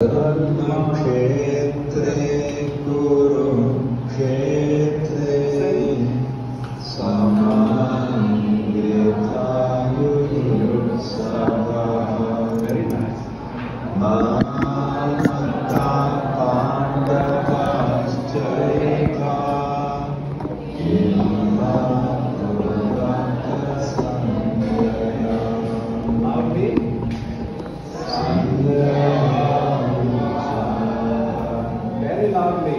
Dharmakshetre Kurukshetre Samanvitayujutsava. Very nice. Mamata Pandavaschaita Imamurata Sangaya. Avi Sangaya. Very loudly.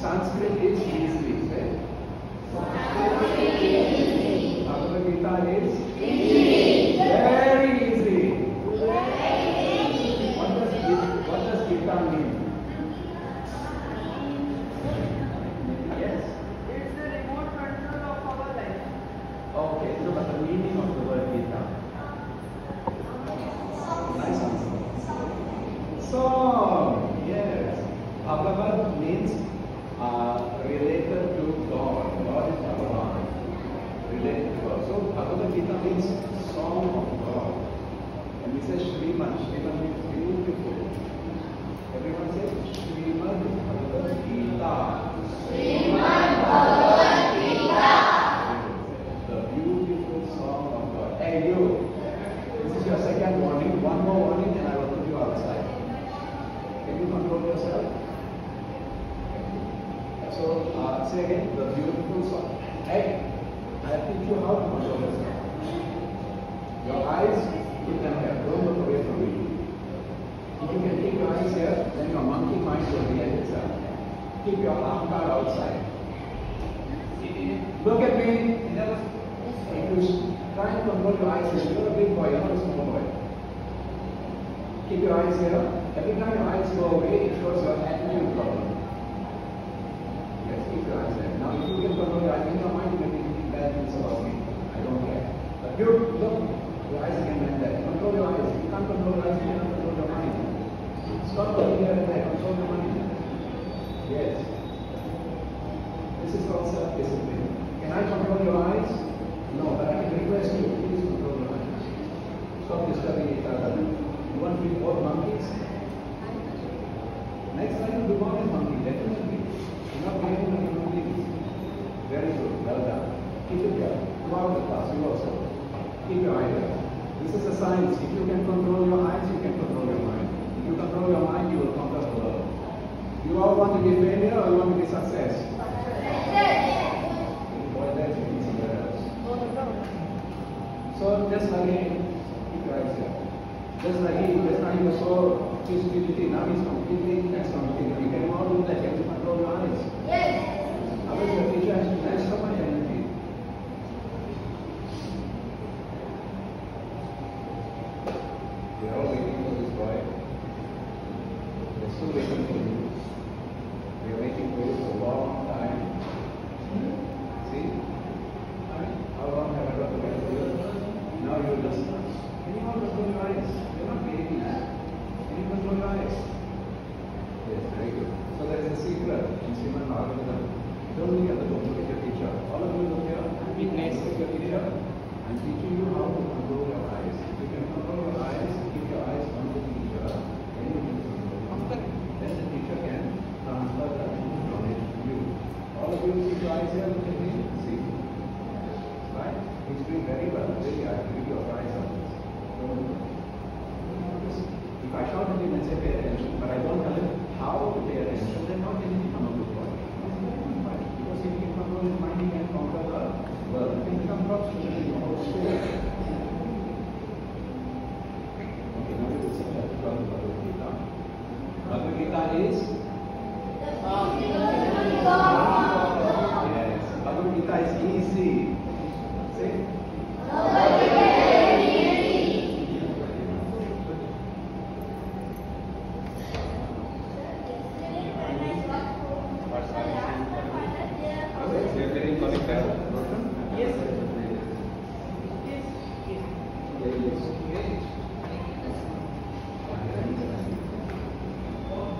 Sanskrit is easy, right? Bhagavad Gita is easy. Very easy. What does Gita mean? Yes. It's the remote control of our life. Okay, so but the meaning of the word Gita. Nice answer. So yes, Bhagavad means related to God. God is Bhagavan. Related to God. So Bhagavad Gita means song of God. And we say Shriman. Shriman means beautiful. Everyone say Shriman Bhagavad Gita. Srimad Bhagavad Gita. The beautiful song of God. Hey you, this is your second warning. One more warning and I will put you outside. Can you control yourself? So, say again, the beautiful song. Hey, I teach you how to control yourself. Your eyes, keep them here. Don't look away from me. If you can keep your eyes here, then your monkey mind will react itself. Keep your ahamkar outside. Look at me. If you try and control your eyes here, you're a big boy, you're not a small boy. Keep your eyes here. Every time your eyes go away, it shows your attitude problem. Keep your eyes there. Now, if you can control your eyes, in your mind, you may be thinking bad things about me. I don't care. But you look, your eyes again like that. Control your eyes. If you can't control your eyes, you cannot control your mind. Stop looking here and there. Control your mind. Yes. This is called self-discipline. Can I control your eyes? No, but I can request you. Please control your eyes. Stop disturbing each other. You want to be both monkeys? Next time you do more than monkey, definitely. Not behaving like human beings. Very good. Well done. Keep it here. Throughout the class, you also. Keep your eye there. This is a science. If you can control your eyes, you can control your mind. If you control your mind, you will conquer the world. You all want to be failure or you want to be success? just again, keep your eyes here. Just now he was so physically, now he's completely externally. You cannot do that, you have to control your eyes. Yes. Otherwise the teacher has to waste so much energy. We are all waiting for this boy. We are still waiting for you. We are waiting for you for a long time. See? How long have I got to wait for you? Now you listen. Can you all control your eyes? You're not babies. Can you control your eyes? Yes, very good. So there is a secret in Srimad Bhagavatam. Don't look at the book, look at your teacher. All of you look here. Be nice with your teacher. I'm teaching you how to control your eyes. If you can control your eyes, keep your eyes on the teacher, then you can control. Then the teacher can transfer the knowledge to you. All of you keep your eyes here, look at me, see. Right? He's doing very well. Really, I give you a prize on this. If I shout at him and say pay attention, but I don't tell him how to pay attention, then how can he become a good boy? Because if he can control his mind, he can conquer the world. He can become prosperous in the whole school. Okay, now we will see that Bhagavad Gita. Bhagavad Gita is? Yes. Bhagavad Gita is easy. See?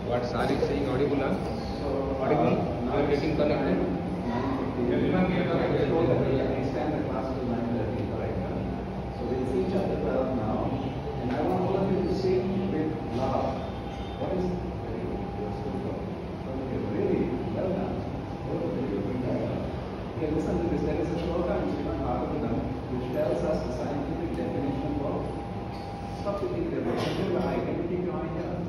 What Sir is saying audible? Audible? Now getting connected. Extend the class to 9:30 right now. So we'll see chapter 12 now. And I want all of you to sing with love. What is it? Very good. You're so good. Okay, really well done. Okay, listen to this. There is a shloka in Srimad Bhagavatam which tells us the scientific definition of stop thinking there. Control your eye. Can you keep your eye here?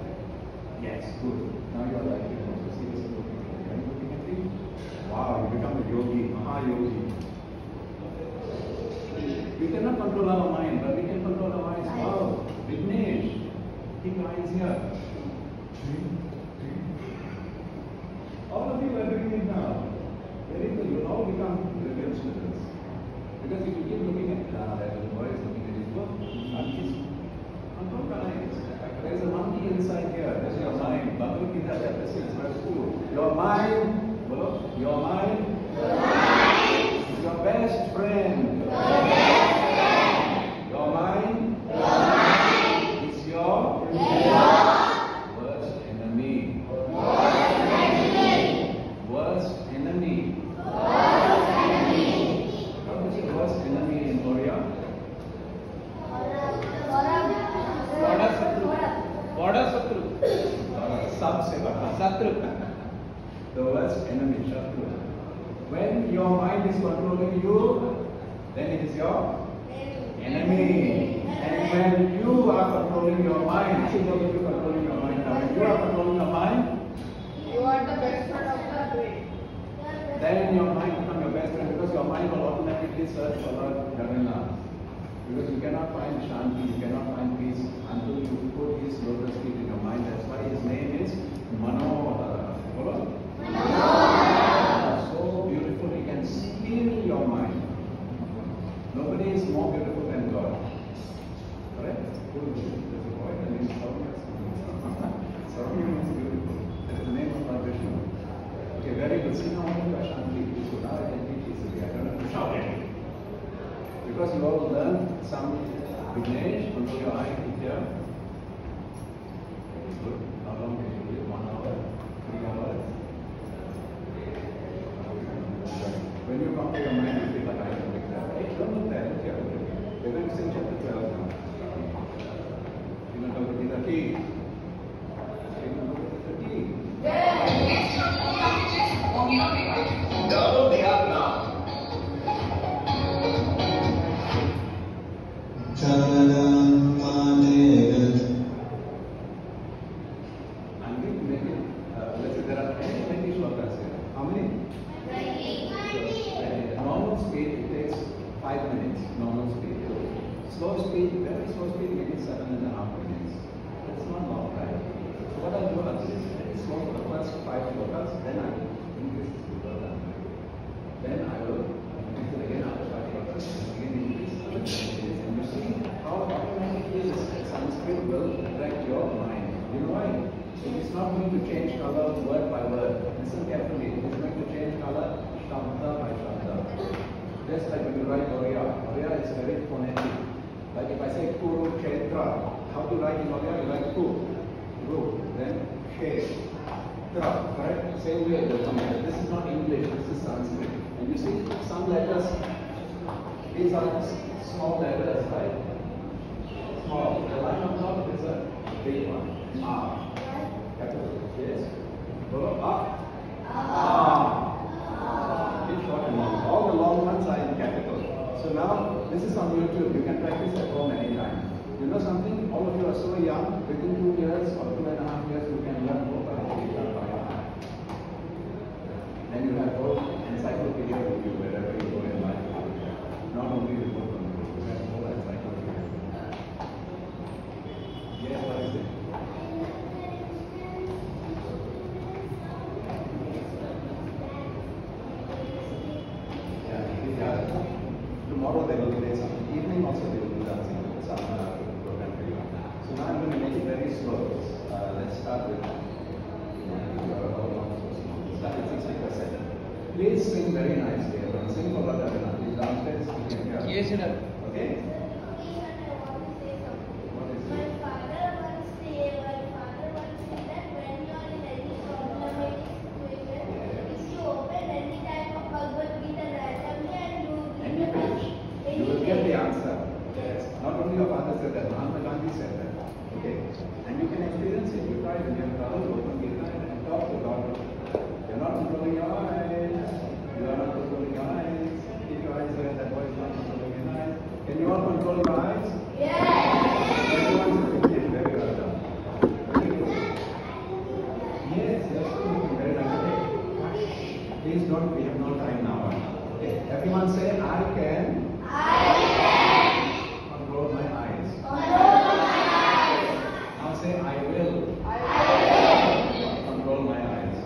Yes, good. Now you are like you know, see this looking at me. Are you looking at me? Wow, you become a yogi, Mahayogi. We cannot control our mind, but we can control our eyes. Wow, Vignesh, keep your eyes here. All of you are doing it now. Very good. You will all become brilliant students. Because if you keep looking at that the boy is looking at his book, control your eyes. There is a monkey inside here. That's your mind. Bhagavad Gita chapter 6, verse 2. Your mind. Your mind is your best friend. Your mind is your worst enemy. Worst enemy. What is your worst enemy in Korea? Bada Satru. Sabse bada. Satru. The worst enemy, Shatru. When your mind is controlling you, then it is your enemy. And when you are controlling your mind, see what you are controlling your mind now. When you are controlling your mind, You are the best friend of the brain. then your mind becomes your best friend because your mind will automatically search for Lord Jagannath. Because you cannot find Shanti, you cannot find peace until you put his lotus feet in your mind. That's why his name is Manohara. Follow? So beautiful, he can steal your mind. Nobody is more beautiful than God. Correct? Good. There's a boy named Saurya. Saurya means beautiful. That's the name of our Vishnu. Okay, very good. See now only Shanti. So now I can teach easily. I don't have to shout at you. Because you all learn some Vignesh, control your eye here. Very good. How long can you do it? 1 hour? 3 hours? When you come to your mind, you feel like I can make that. Hey, don't look there. Look here. We're going to sing chapter 12 now. Srimad Bhagavad Gita Ki. Srimad Bhagavad Gita Ki. Double the up now. I'm going to make it. Let's say there are many shlokas here. How many? 20. Normal supposed to be maybe 7.5 minutes. That's not long, right? So what I'll do is very slow for the first 5 slokas, then I will increase the sloka. Then I will increase it again after 5 slokas, again increase. And you see how automatically this Sanskrit will attract your mind. You know why? It is not going to change color word by word. Listen carefully. It is going to change color shabda by shabda. Just like when you write Oriya. Oriya is very phonetic. Like if I say Kurukshetra, how do you write in Oriya? You write Ru, then Kshetra, correct? Same way it will come here. This is not English, this is Sanskrit. And you see some letters, these are small letters, right? Small. The line on top is a big one. R. Capital. Yes. Go up. Keep short and long. All the long ones are in capital. So now, this is on YouTube. You can practice at home anytime. You know something? All of you are so young. Within 2 years or 2.5 years, you can learn both by heart. Then you have both encyclopedia with you wherever you go in life. Not only the book on you, you have whole encyclopedia. Yes, what is it? Tomorrow they will play something. Evening also they will do dancing. Some program for you. So now I'm going to make it very slow. Let's start with. Start with 60%. Please sing very nicely. Everyone sing for Radha Vina. Please downstairs you can hear. Yes, sir. Okay. You will get the answer. Yes. Not only your father said that, Mahatma Gandhi said that. Okay. And you can experience it. You try when you have trouble, open Gita and talk to God. You're not controlling your eyes. You are not controlling your eyes. Keep your eyes there. That boy is not controlling your eyes. Can you all control your eyes? Yes. Everyone is thinking very well done. Very good. Yes, you're still looking very nice. Okay. Please don't. We have no time now. Okay. Everyone say, I can. Control my eyes. Now say, I will. Control my eyes.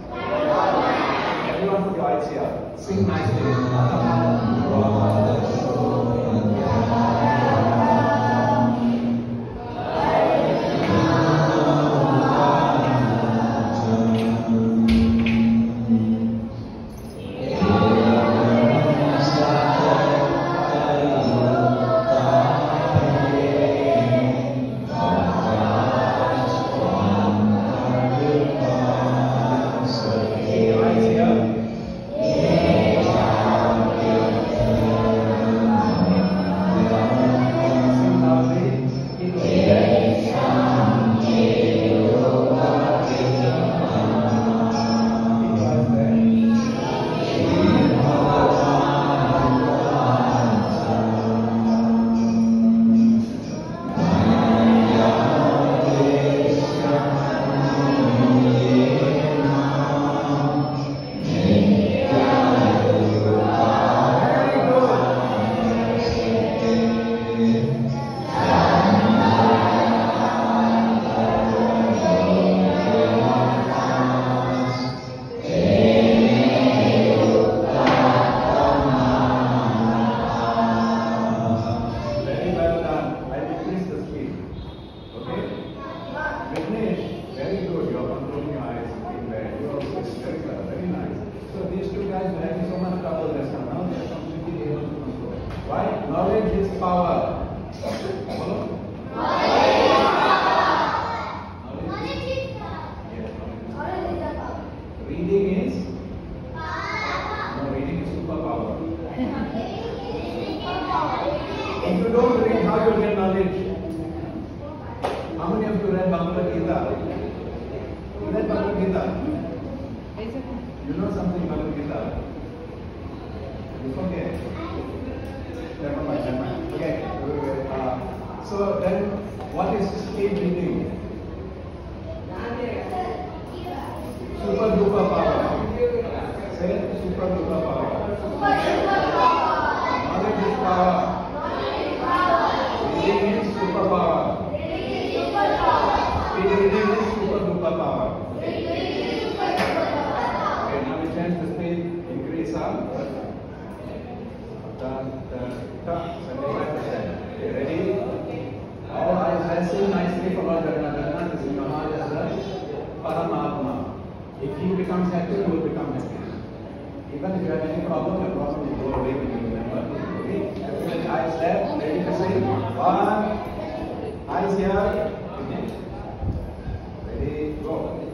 Everyone put your eyes here. Sing nicely. Knowledge is power. Reading is? No, reading is superpower. If you don't read, how you get knowledge? How many of you read Bhagavad Gita? You read Bhagavad Gita? You know something Bhagavad Gita? You forget. Never mind. Okay. So then, what is speed reading? Super duper power. Say super duper power. Knowledge is power. Reading is super power. Even if you have any problem, your problem will go away when you remember. Okay? Everybody eyes left, ready to say 1. Eyes here. Ready, go.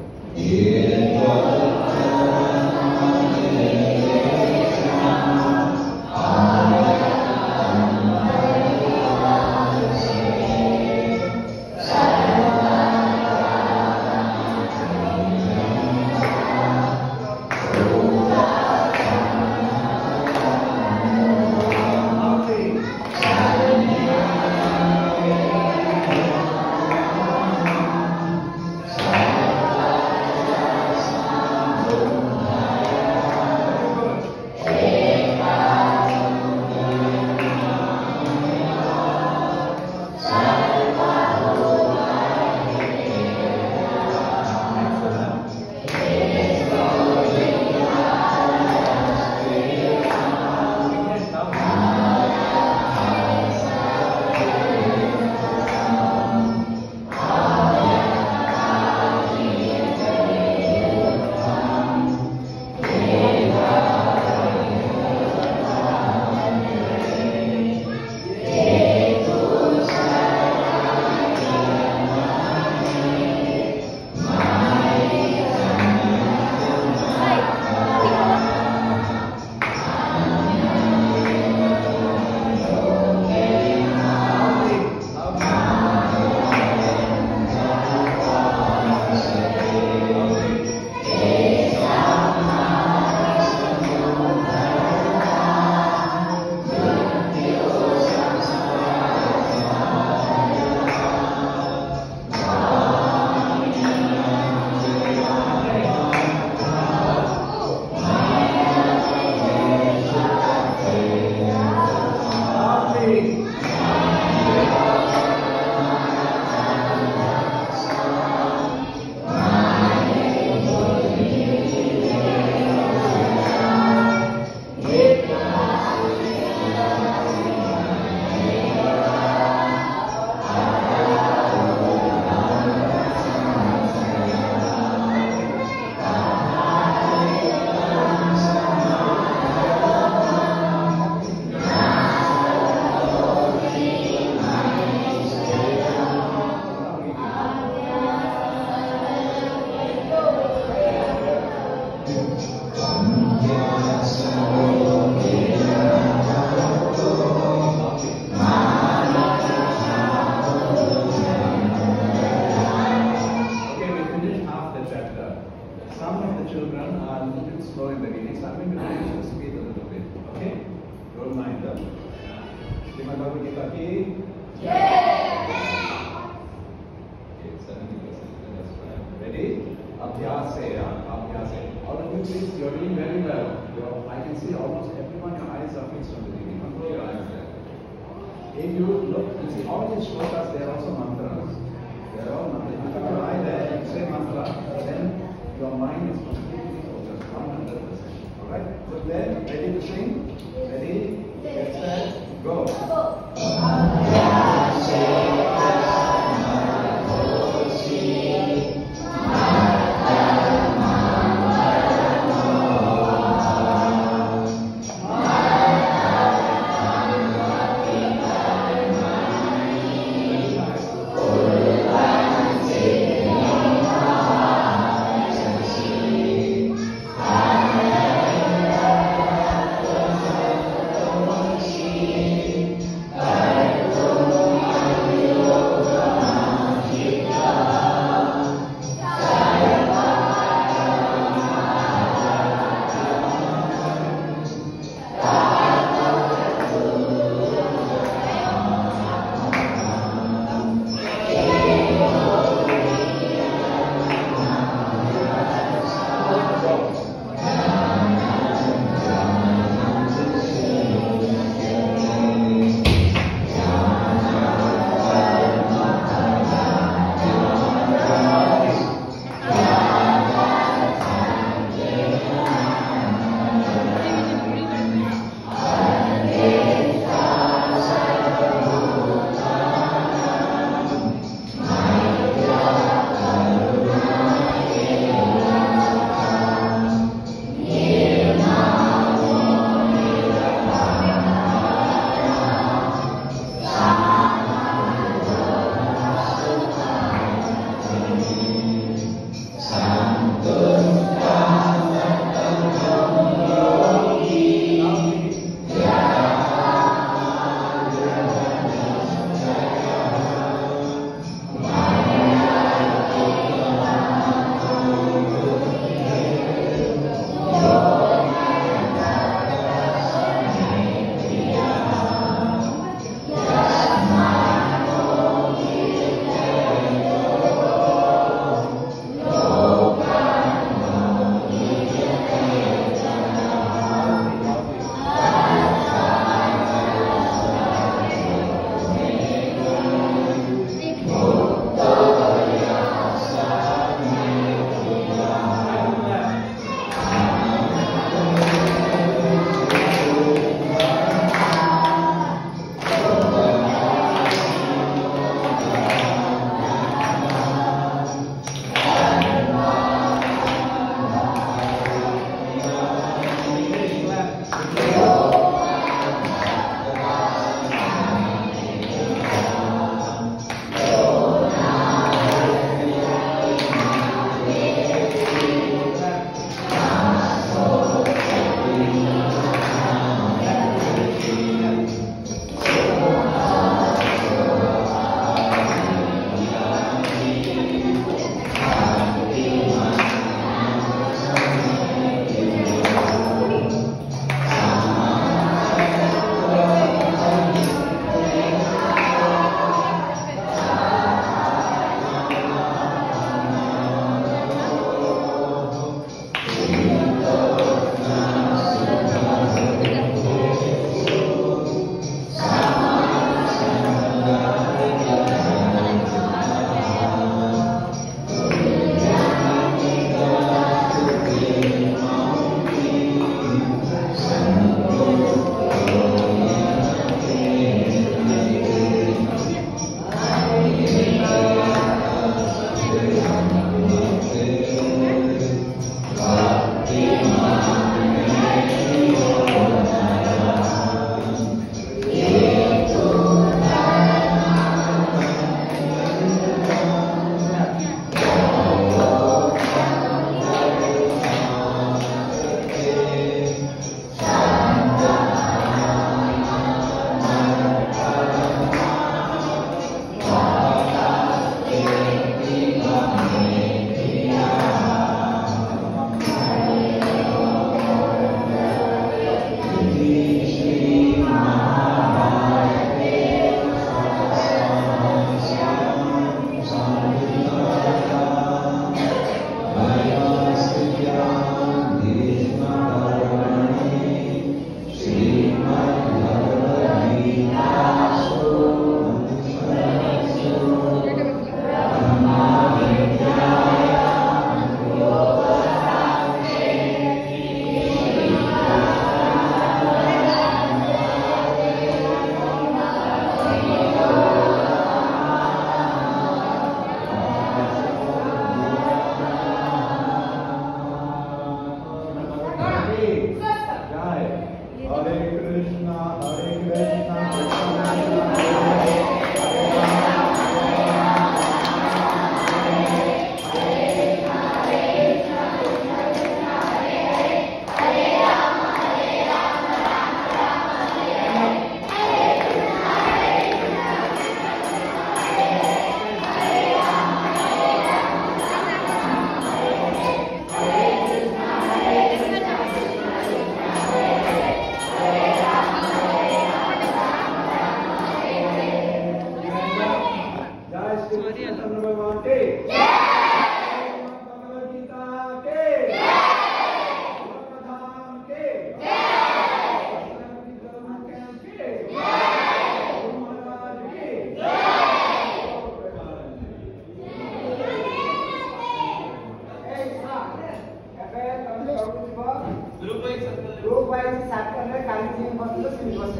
Group wise साथ में कालीन बस syllabus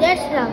Yes, sir.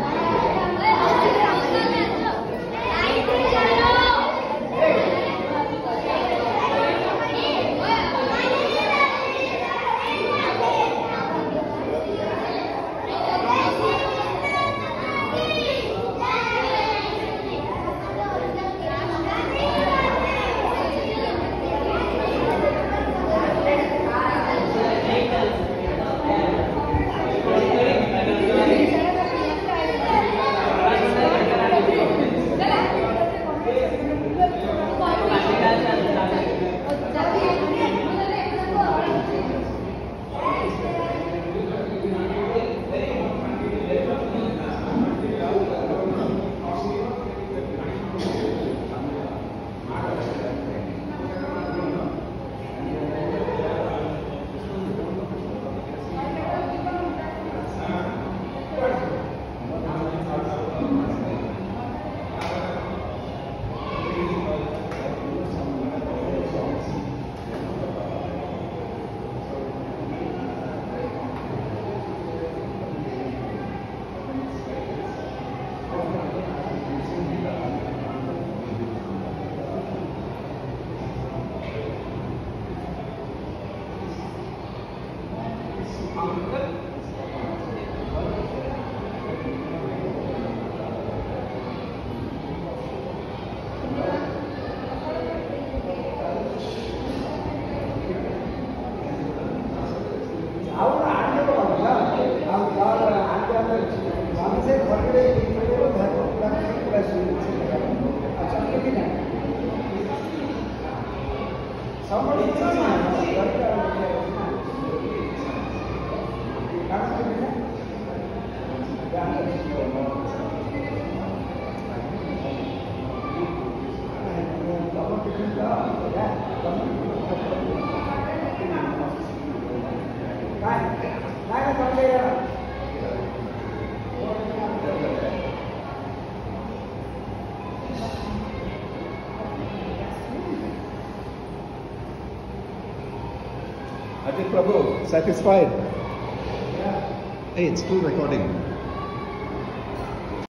I think Prabhu, satisfied? Hey, it's still recording.